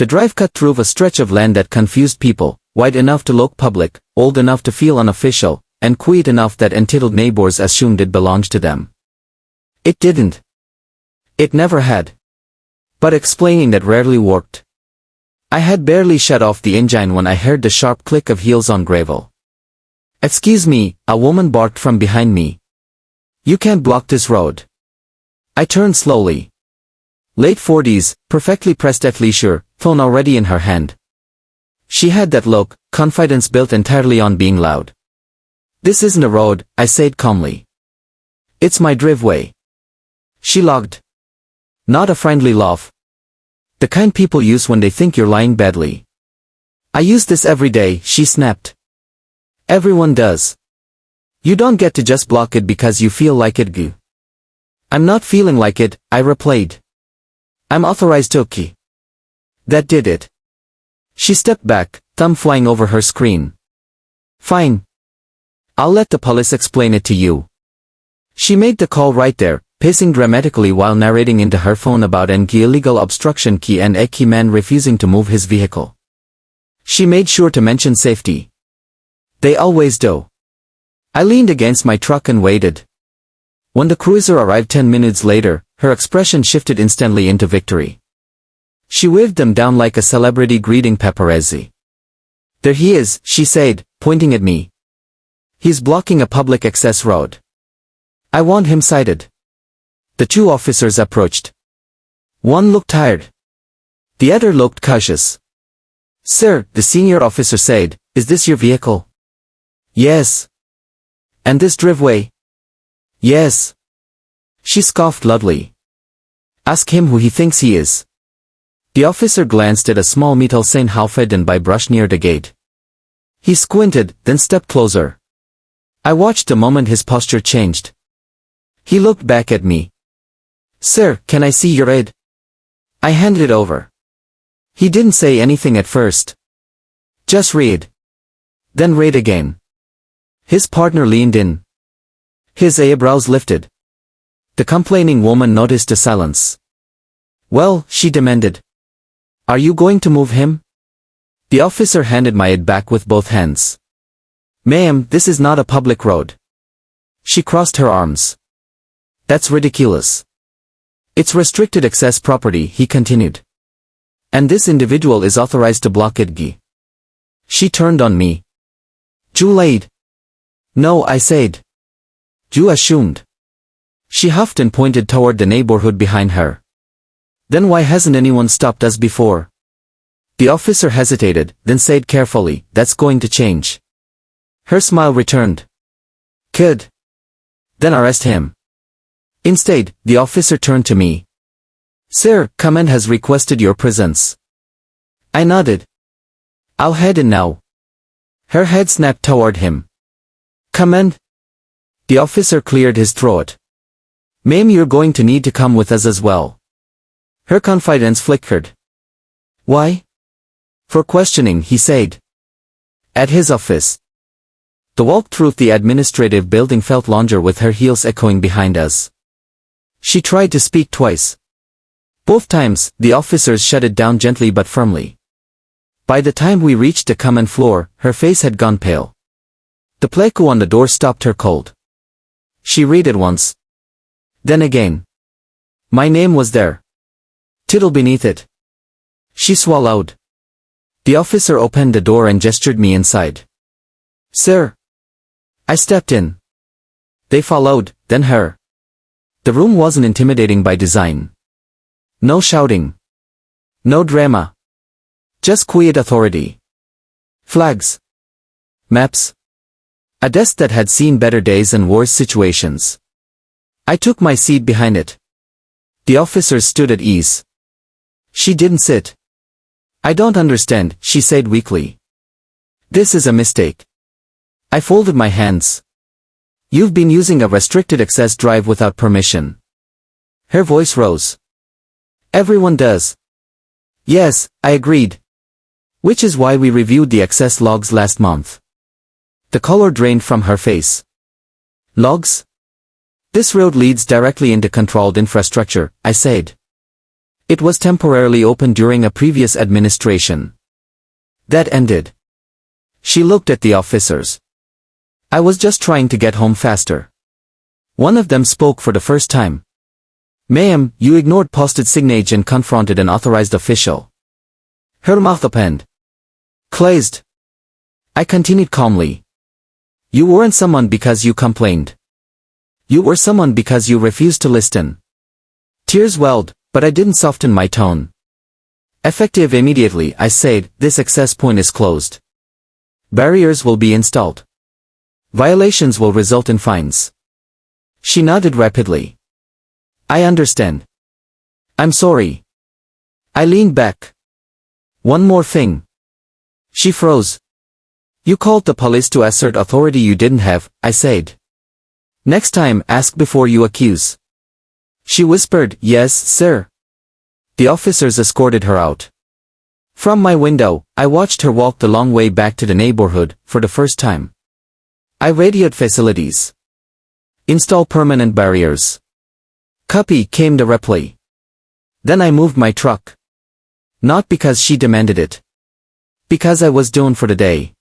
The drive cut through a stretch of land that confused people, wide enough to look public, old enough to feel unofficial, and quiet enough that entitled neighbors assumed it belonged to them. It didn't. It never had. But explaining that rarely worked. I had barely shut off the engine when I heard the sharp click of heels on gravel. "Excuse me," a woman barked from behind me. "You can't block this road." I turned slowly. Late 40s, perfectly pressed athleisure, phone already in her hand. She had that look, confidence built entirely on being loud. "This isn't a road," I said calmly. "It's my driveway." She logged. Not a friendly laugh. The kind people use when they think you're lying badly. "I use this every day," she snapped. "Everyone does. You don't get to just block it because you feel like it." "I'm not feeling like it," I replied. "I'm authorized to." "Okay." That did it. She stepped back, thumb flying over her screen. "Fine. I'll let the police explain it to you." She made the call right there, pacing dramatically while narrating into her phone about an illegal obstruction key and a key man refusing to move his vehicle. She made sure to mention safety. They always do. I leaned against my truck and waited. When the cruiser arrived 10 minutes later, her expression shifted instantly into victory. She waved them down like a celebrity greeting paparazzi. "There he is," she said, pointing at me. "He's blocking a public access road. I want him cited." The two officers approached. One looked tired. The other looked cautious. "Sir," the senior officer said, "is this your vehicle?" "Yes." "And this driveway?" "Yes." She scoffed loudly. "Ask him who he thinks he is." The officer glanced at a small metal sign half-hidden by brush near the gate. He squinted, then stepped closer. I watched the moment his posture changed. He looked back at me. "Sir, can I see your ID?" I handed it over. He didn't say anything at first. "Just read." Then read again. His partner leaned in. His eyebrows lifted. The complaining woman noticed a silence. "Well," she demanded. "Are you going to move him?" The officer handed my ID back with both hands. "Ma'am, this is not a public road." She crossed her arms. "That's ridiculous. It's restricted access property," he continued. "And this individual is authorized to block it." She turned on me. "You lied." "No," I said. "You assumed." She huffed and pointed toward the neighborhood behind her. "Then why hasn't anyone stopped us before?" The officer hesitated, then said carefully, "That's going to change." Her smile returned. "Good. Then arrest him." Instead, the officer turned to me. "Sir, command has requested your presence." I nodded. "I'll head in now." Her head snapped toward him. "Command?" The officer cleared his throat. "Ma'am, you're going to need to come with us as well." Her confidence flickered. "Why?" "For questioning," he said. "At his office." The walk through the administrative building felt longer with her heels echoing behind us. She tried to speak twice. Both times, the officers shut it down gently but firmly. By the time we reached the common floor, her face had gone pale. The plaque on the door stopped her cold. She read it once. Then again. My name was there. Tittle beneath it. She swallowed. The officer opened the door and gestured me inside. "Sir." I stepped in. They followed, then her. The room wasn't intimidating by design. No shouting. No drama. Just quiet authority. Flags. Maps. A desk that had seen better days and worse situations. I took my seat behind it. The officers stood at ease. She didn't sit. "I don't understand," she said weakly. "This is a mistake." I folded my hands. "You've been using a restricted access drive without permission." Her voice rose. "Everyone does." "Yes," I agreed. "Which is why we reviewed the access logs last month." The color drained from her face. "Logs? This road leads directly into controlled infrastructure," I said. It was temporarily open during a previous administration. That ended. She looked at the officers. I was just trying to get home faster. One of them spoke for the first time. Ma'am, you ignored posted signage and confronted an authorized official. Her mouth opened. Closed. I continued calmly. You weren't summoned because you complained. You were summoned because you refused to listen. Tears welled, but I didn't soften my tone. Effective immediately, I said, this access point is closed. Barriers will be installed. Violations will result in fines. She nodded rapidly. I understand. I'm sorry. I leaned back. One more thing. She froze. You called the police to assert authority you didn't have, I said. Next time, ask before you accuse. She whispered, yes, sir. The officers escorted her out. From my window, I watched her walk the long way back to the neighborhood, for the first time. I radioed facilities. Install permanent barriers. Copy, came the reply. Then I moved my truck. Not because she demanded it. Because I was done for the day.